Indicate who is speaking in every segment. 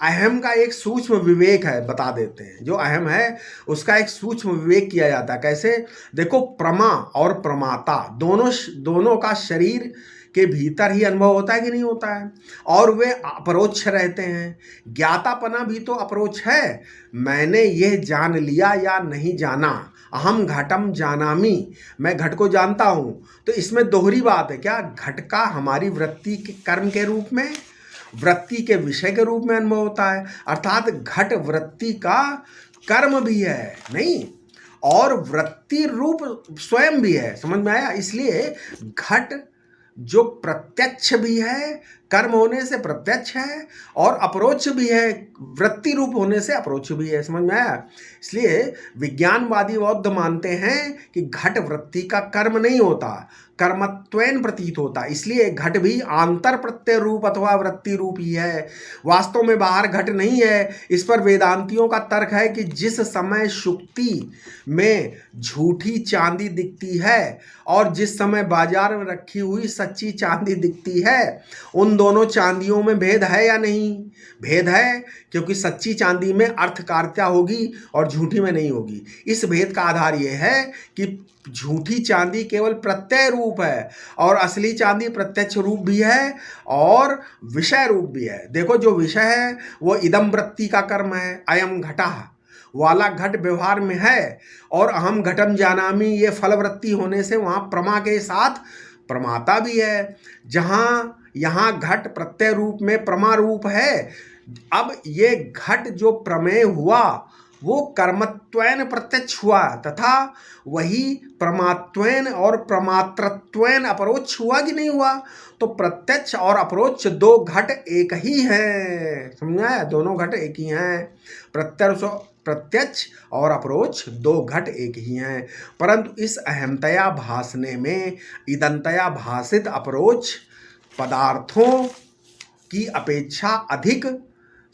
Speaker 1: अहम का एक सूक्ष्म विवेक है, बता देते हैं। जो अहम है उसका एक सूक्ष्म विवेक किया जाता है। कैसे? देखो, प्रमा और प्रमाता दोनों दोनों का शरीर के भीतर ही अनुभव होता है कि नहीं होता है, और वे अपरोक्ष रहते हैं। ज्ञातापना भी तो अपरोक्ष है। मैंने यह जान लिया या नहीं जाना, अहम घटम जानामि, मैं घट को जानता हूं। तो इसमें दोहरी बात है। क्या घट का हमारी वृत्ति के कर्म के रूप में, वृत्ति के विषय के रूप में अनुभव होता है, अर्थात घट वृत्ति का कर्म भी है नहीं, और वृत्ति रूप स्वयं भी है। समझ में आया? इसलिए घट जो प्रत्यक्ष भी है, कर्म होने से प्रत्यक्ष है, और अपरोक्ष भी है, वृत्ति रूप होने से अपरोक्ष भी है। समझ में आया? इसलिए विज्ञानवादी बौद्ध मानते हैं कि घट वृत्ति का कर्म नहीं होता, कर्मत्वेन प्रतीत होता। इसलिए घट भी आंतर प्रत्यय रूप अथवा वृत्ति रूप ही है, वास्तव में बाहर घट नहीं है। इस पर वेदांतियों का तर्क है कि जिस समय शुक्ति में झूठी चांदी दिखती है और जिस समय बाजार में रखी हुई सच्ची चांदी दिखती है, उन दोनों चांदियों में भेद है या नहीं? भेद है, क्योंकि सच्ची चांदी में अर्थकारिता होगी और झूठी में नहीं होगी। इस भेद का आधार यह है कि झूठी चांदी केवल प्रत्यय रूप है और असली चांदी प्रत्यक्ष रूप भी है और विषय रूप भी है। देखो, जो विषय है वो इदम वृत्ति का कर्म है, अयम घटः वाला घट व्यवहार में है, और अहम घटम जानामि ये फल वृत्ति होने से वहाँ प्रमा के साथ प्रमाता भी है। जहाँ यहाँ घट प्रत्यय रूप में प्रमा रूप है। अब ये घट जो प्रमेय हुआ वो कर्मत्वेन प्रत्यक्ष हुआ, तथा वही प्रमात्वेन और प्रमात्रत्वेन अपरोक्ष हुआ कि नहीं हुआ? तो प्रत्यक्ष और अपरोक्ष दो घट एक ही हैं। समझा? दोनों घट एक ही हैं। प्रत्यक्ष और अपरोक्ष दो घट एक ही हैं, परंतु इस अहमतया भासने में इदंतया भासित अपरोक्ष पदार्थों की अपेक्षा अधिक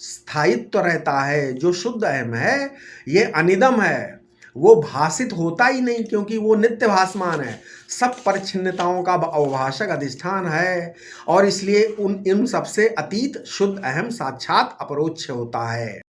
Speaker 1: स्थायित्व रहता है। जो शुद्ध अहम है, ये अनिदम है, वो भासित होता ही नहीं, क्योंकि वो नित्य भासमान है, सब परिच्छिन्नताओं का अवभाषक अधिष्ठान है, और इसलिए इन सबसे अतीत शुद्ध अहम साक्षात अपरोक्ष होता है।